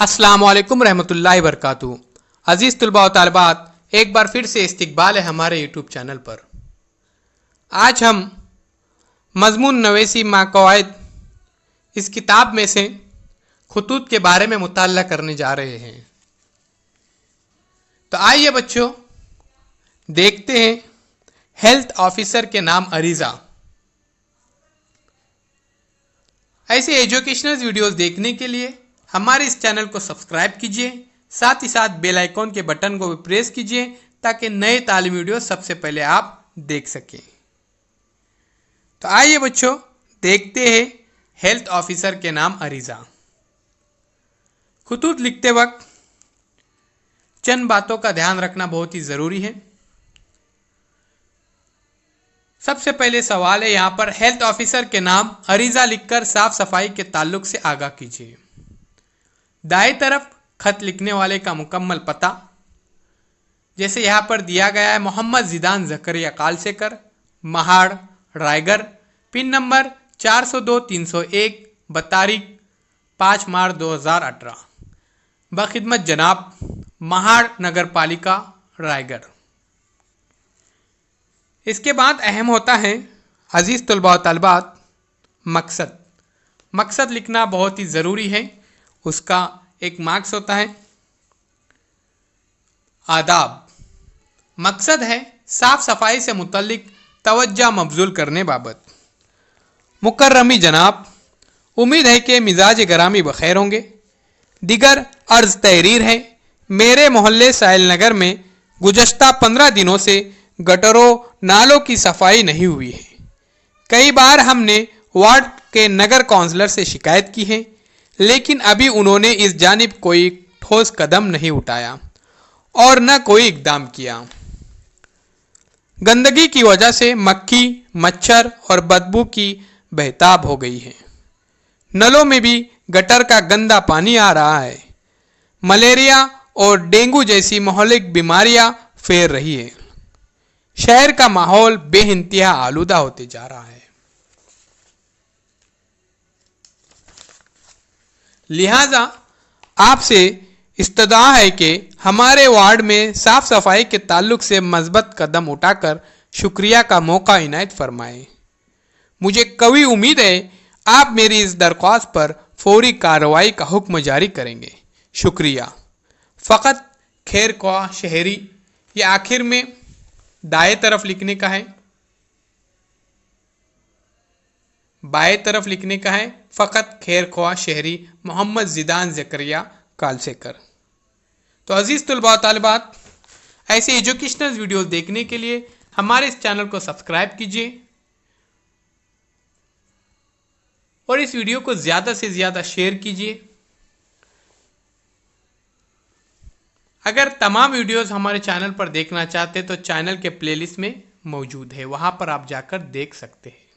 अस्सलाम वालेकुम रहमतुल्लाहि बरकातुहू। अजीज़ तुलबा व तालिबात, एक बार फिर से इस्तकबाल है हमारे यूट्यूब चैनल पर। आज हम मज़मून नवेसी मा कवायद इस किताब में से खुतूत के बारे में मुताल्ला करने जा रहे हैं। तो आइए बच्चों, देखते हैं हेल्थ ऑफिसर के नाम अरीज़ा। ऐसे एजुकेशनल वीडियोस देखने के लिए हमारे इस चैनल को सब्सक्राइब कीजिए, साथ ही साथ बेल आइकॉन के बटन को भी प्रेस कीजिए ताकि नए तालीमी वीडियो सबसे पहले आप देख सकें। तो आइए बच्चों, देखते हैं हेल्थ ऑफिसर के नाम अरीज़ा। खुतूत लिखते वक्त चंद बातों का ध्यान रखना बहुत ही ज़रूरी है। सबसे पहले सवाल है यहाँ पर, हेल्थ ऑफिसर के नाम अरीज़ा लिखकर साफ सफाई के ताल्लुक से आगाह कीजिए। दाएं तरफ खत लिखने वाले का मुकम्मल पता, जैसे यहाँ पर दिया गया है, मोहम्मद जिदान जकरिया कालसेकर, महाड़, रायगढ़, पिन नंबर 402-301, बतारीख 5 मार्च 2018, बखिदमत जनाब, महाड़ नगर पालिका, रायगढ़। इसके बाद अहम होता है अजीज़ तुलबा व तालिबात, मकसद लिखना बहुत ही ज़रूरी है। उसका एक मार्क्स होता है। आदाब, मकसद है साफ सफाई से मुतल्लिक तवज्जो मबजूल करने बाबत। मुकर्रमी जनाब, उम्मीद है कि मिजाज गरामी बखैर होंगे। दिगर अर्ज तहरीर है, मेरे मोहल्ले साहिल नगर में गुज़श्ता 15 दिनों से गटरों नालों की सफाई नहीं हुई है। कई बार हमने वार्ड के नगर काउंसलर से शिकायत की है, लेकिन अभी उन्होंने इस जानिब कोई ठोस कदम नहीं उठाया और न कोई इकदाम किया। गंदगी की वजह से मक्खी, मच्छर और बदबू की बहताब हो गई है। नलों में भी गटर का गंदा पानी आ रहा है। मलेरिया और डेंगू जैसी माहौलिक बीमारियां फैल रही है। शहर का माहौल बेइंतहा आलूदा होते जा रहा है। लिहाजा आपसे इस्तदा है कि हमारे वार्ड में साफ सफाई के ताल्लुक से मज़बूत कदम उठाकर शुक्रिया का मौका इनायत फरमाएं। मुझे कवी उम्मीद है आप मेरी इस दरख्वास्त पर फौरी कार्रवाई का हुक्म जारी करेंगे। शुक्रिया। फ़कत खैर ख्वाह शहरी, ये आखिर में दाएं तरफ लिखने का है, बाएं तरफ लिखने का है। फ़कत खैर ख्वाह शहरी, मोहम्मद जिदान जकरिया कालसेकर। तो अजीज़ तुलबा व तालिबात, ऐसे एजुकेशनल वीडियोस देखने के लिए हमारे इस चैनल को सब्सक्राइब कीजिए और इस वीडियो को ज़्यादा से ज़्यादा शेयर कीजिए। अगर तमाम वीडियोस हमारे चैनल पर देखना चाहते तो चैनल के प्लेलिस्ट में मौजूद है, वहाँ पर आप जाकर देख सकते हैं।